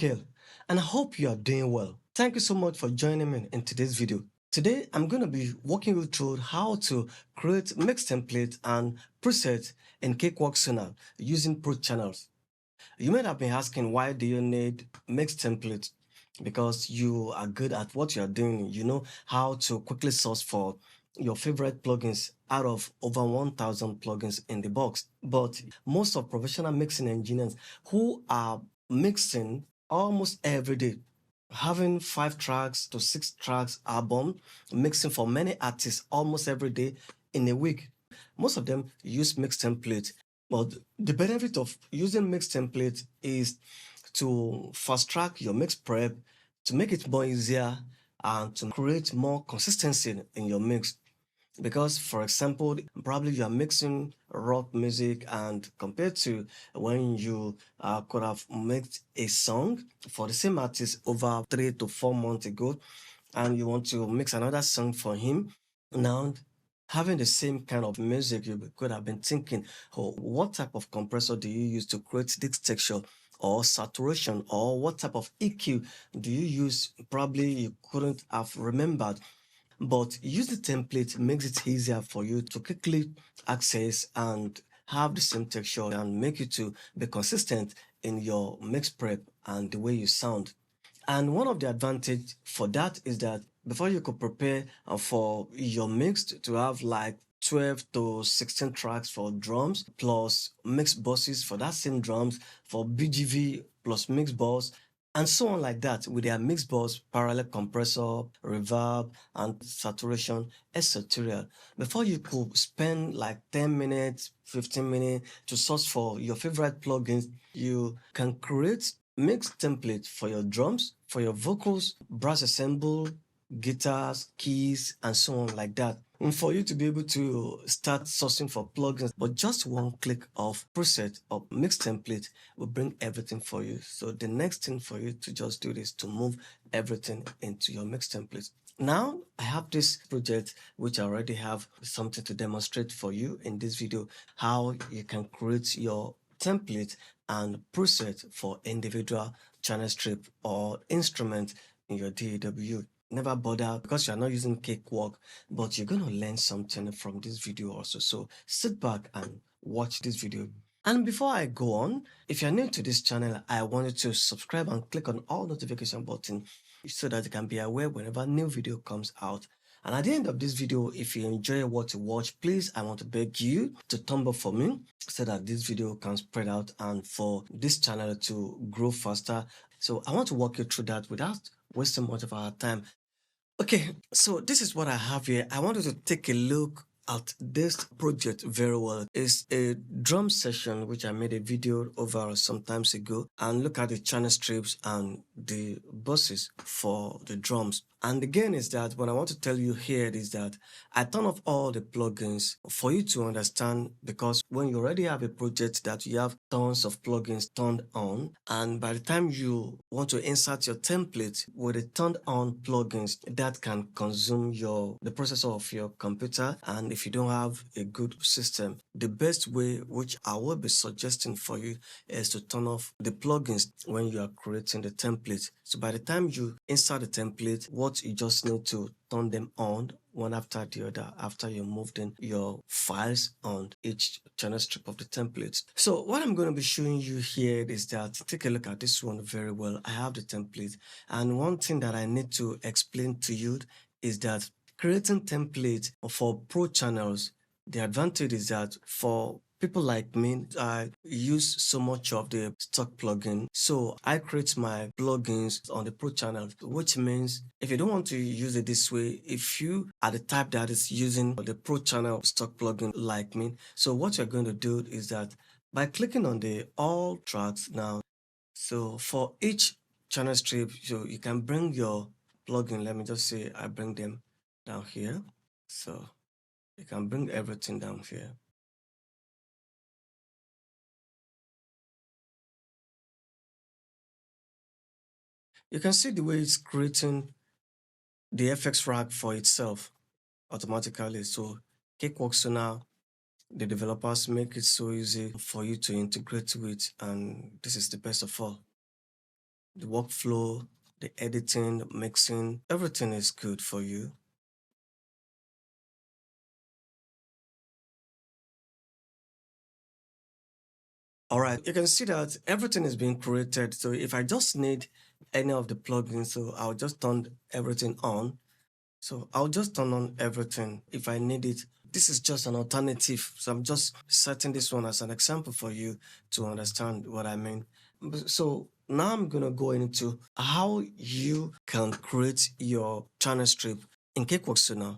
Michael, and I hope you are doing well. Thank you so much for joining me in today's video. Today, I'm going to be walking you through how to create mix templates and presets in Cakewalk Sonar using Pro Channels. You might have been asking, why do you need mix templates? Because you are good at what you are doing. You know how to quickly source for your favorite plugins out of over 1,000 plugins in the box. But most of professional mixing engineers who are mixing almost every day, having 5 tracks to 6 tracks album, mixing for many artists almost every day in a week. Most of them use mix templates, but the benefit of using mix templates is to fast track your mix prep, to make it more easier, and to create more consistency in your mix. Because, for example, probably you are mixing rock music, and compared to when you could have mixed a song for the same artist over 3 to 4 months ago, and you want to mix another song for him, now having the same kind of music, you could have been thinking, oh, what type of compressor do you use to create this texture or saturation, or what type of EQ do you use? Probably you couldn't have remembered. But use the template makes it easier for you to quickly access and have the same texture and make you to be consistent in your mix prep and the way you sound. And one of the advantage for that is that before you could prepare for your mix to have like 12 to 16 tracks for drums plus mix buses for that same drums, for BGV plus mix bus, and so on like that, with their mix bus, parallel compressor, reverb, and saturation, etc. Before you could spend like 10 minutes, 15 minutes to search for your favorite plugins, you can create mix template for your drums, for your vocals, brass ensemble, guitars, keys, and so on like that. And for you to be able to start sourcing for plugins, but just one click of preset or mix template will bring everything for you. So the next thing for you to just do is to move everything into your mix template. Now I have this project which I already have something to demonstrate for you in this video, how you can create your template and preset for individual channel strip or instrument in your DAW. Never bother, because you're not using Cakewalk, but you're going to learn something from this video also. So sit back and watch this video. And before I go on, if you're new to this channel, I want you to subscribe and click on all notification button so that you can be aware whenever new video comes out. And at the end of this video, if you enjoy what you watch, please, I want to beg you to thumb up for me so that this video can spread out and for this channel to grow faster. So I want to walk you through that without wasting much of our time. Okay, so this is what I have here. I wanted to take a look at this project very well. It's a drum session which I made a video over some times ago, and look at the channel strips and the buses for the drums. And again is that what I want to tell you here is that I turn off all the plugins for you to understand, because when you already have a project that you have tons of plugins turned on, and by the time you want to insert your template with the turned on plugins, that can consume the processor of your computer. And if you don't have a good system, the best way, which I will be suggesting for you, is to turn off the plugins when you are creating the template. So by the time you insert the template, what you just need to turn them on one after the other after you moved in your files on each channel strip of the template. So what I'm going to be showing you here is that, take a look at this one very well. I have the template, and one thing that I need to explain to you is that creating templates for pro channels, the advantage is that for people like me, I use so much of the stock plugin. So I create my plugins on the pro channel, which means if you don't want to use it this way, if you are the type that is using the pro channel stock plugin like me, so what you're going to do is that by clicking on the all tracks now, so for each channel strip, so you can bring your plugin. Let me just say I bring them down here. So you can bring everything down here. You can see the way it's creating the FX rack for itself automatically. So Cakewalk Sonar, the developers make it so easy for you to integrate with, and this is the best of all. the workflow, the editing, the mixing, everything is good for you. All right, you can see that everything is being created. So if I just need any of the plugins, so I'll just turn everything on. So I'll just turn on everything if I need it. This is just an alternative. So I'm just setting this one as an example for you to understand what I mean. So now I'm going to go into how you can create your channel strip in Cakewalk Sonar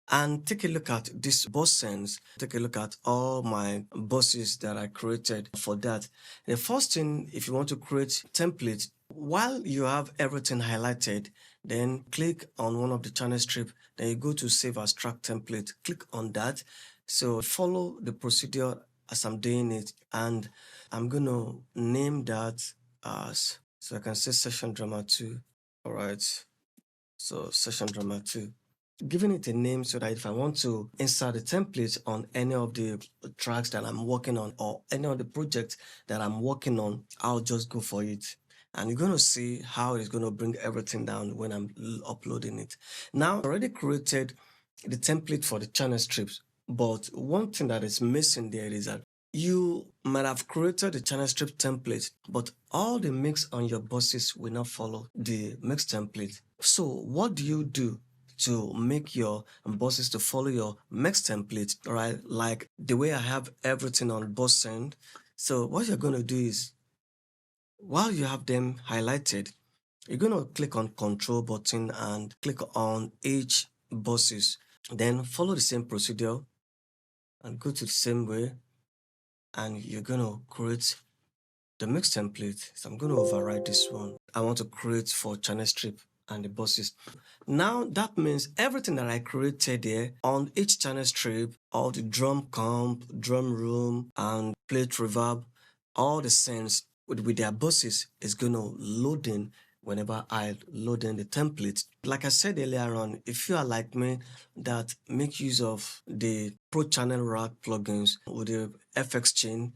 and take a look at this boss sense. Take a look at all my bosses that I created for that. The first thing, if you want to create templates, while you have everything highlighted, then click on one of the channel strip, then you go to save as track template, click on that. So follow the procedure as I'm doing it, and I'm gonna name that as, so I can say session drama 2. All right, so session drama 2, giving it a name so that if I want to insert the template on any of the tracks that I'm working on or any of the projects that I'm working on, I'll just go for it. And you're going to see how it's going to bring everything down when I'm uploading it. Now, I already created the template for the channel strips, but one thing that is missing there is that you might have created the channel strip template, but all the mix on your buses will not follow the mix template. So what do you do to make your buses to follow your mix template, right? Like the way I have everything on bus send. So what you're going to do is, while you have them highlighted, you're going to click on control button and click on each buses. Then follow the same procedure and go to the same way. And you're going to create the mix template. So I'm going to override this one. I want to create for channel strip and the buses. Now that means everything that I created there on each channel strip, all the drum comp, drum room, and plate reverb, all the scenes with their buses is going to load in whenever I load in the template. Like I said earlier on, if you are like me that make use of the Pro Channel Rack plugins with the FX chain,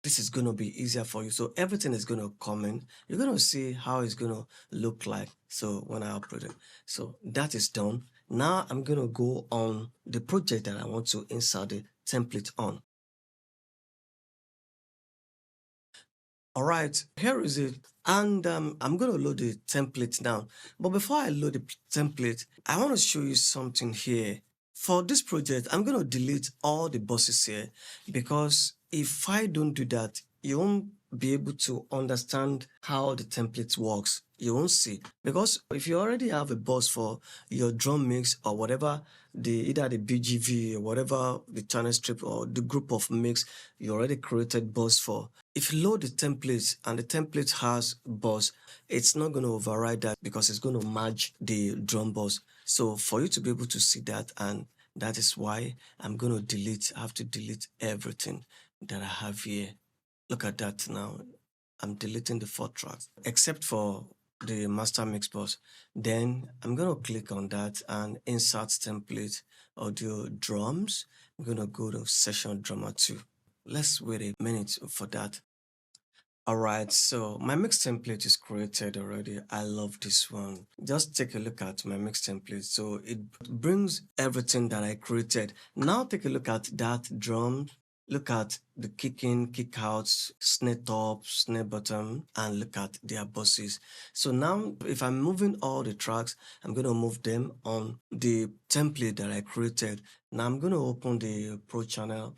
this is going to be easier for you. So everything is going to come in. You're going to see how it's going to look like. So when I upload it, so that is done. Now I'm going to go on the project that I want to insert the template on. All right, here is it. And I'm going to load the template now. But before I load the template, I want to show you something here. For this project, I'm going to delete all the buses here, because if I don't do that, you won't be able to understand how the template works. You won't see, because if you already have a bus for your drum mix or whatever, either the BGV or whatever the channel strip or the group of mix you already created bus for, if you load the templates and the template has bus, it's not going to override that because it's going to merge the drum bus. So for you to be able to see that, and that is why I'm going to delete, I have to delete everything that I have here. Look at that now. I'm deleting the 4 tracks, except for the master mix bus. Then I'm going to click on that and insert template, audio drums. I'm going to go to session drummer 2. Let's wait a minute for that. All right, so my mix template is created already. I love this one. Just take a look at my mix template. So it brings everything that I created. Now take a look at that drum. Look at the kick in, kick outs, snare top, snare bottom, and look at their bosses. So now if I'm moving all the tracks, I'm going to move them on the template that I created. Now I'm going to open the Pro channel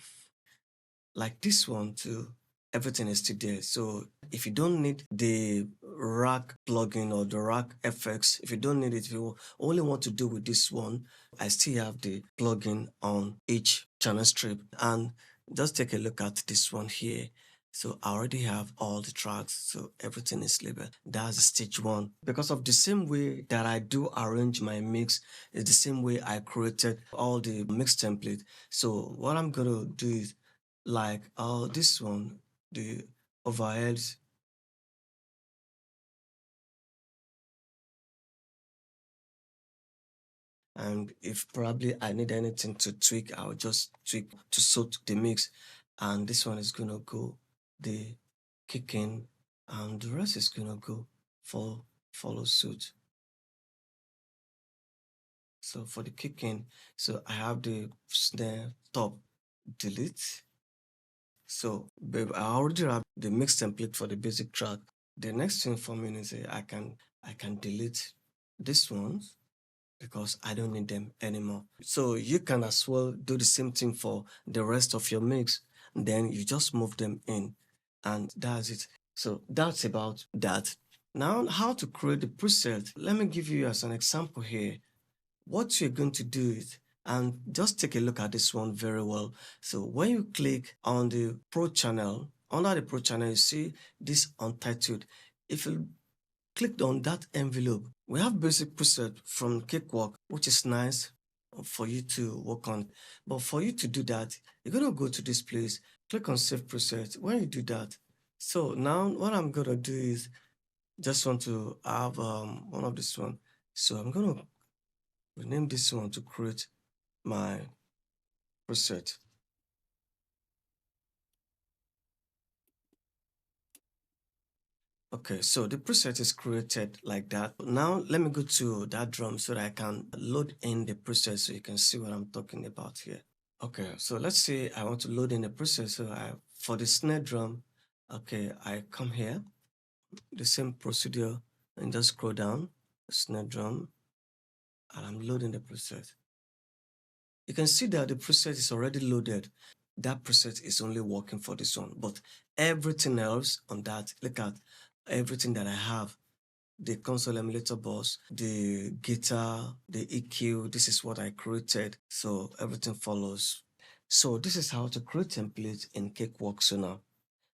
like this one too. Everything is still there. So if you don't need the rack plugin or the rack FX, if you don't need it, if you only want to do with this one, I still have the plugin on each channel strip. And just take a look at this one here. So I already have all the tracks, so everything is labeled. That's stage 1. Because of the same way that I do arrange my mix, is the same way I created all the mix template. So what I'm gonna do is, like this one, the overheads, and if probably I need anything to tweak, I'll just tweak to suit the mix. And this one is gonna go the kicking, and the rest is gonna go follow suit. So for the kicking, so I have the snare top, delete. So babe, I already have the mix template for the basic track. The next thing for me is I can delete this ones because I don't need them anymore. So you can as well do the same thing for the rest of your mix. Then you just move them in and that's it. So that's about that. Now how to create the preset. Let me give you as an example here. What you're going to do is, and just take a look at this one very well. So when you click on the Pro channel, under the Pro channel, you see this Untitled. If you clicked on that envelope, we have basic preset from Cakewalk, which is nice for you to work on. But for you to do that, you're going to go to this place, click on Save Preset. When you do that, so now what I'm going to do is just want to have one of this one. So I'm going to rename this one to create my preset. Okay, so the preset is created like that. Now let me go to that drum so that I can load in the preset so you can see what I'm talking about here. Okay, so let's say I want to load in the preset. So for the snare drum, okay, I come here, the same procedure, and just scroll down, snare drum, and I'm loading the preset. You can see that the preset is already loaded. That preset is only working for this one, but everything else on that, look at everything that I have, the console emulator bus, the guitar, the EQ, this is what I created. So everything follows. So this is how to create templates in Cakewalk Sonar.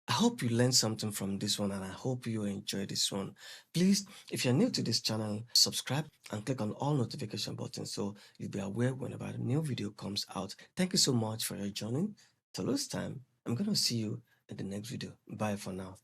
I hope you learned something from this one and I hope you enjoy this one. Please, if you're new to this channel, subscribe and click on all notification buttons so you'll be aware whenever a new video comes out. Thank you so much for your joining. Till this time, I'm going to see you in the next video. Bye for now.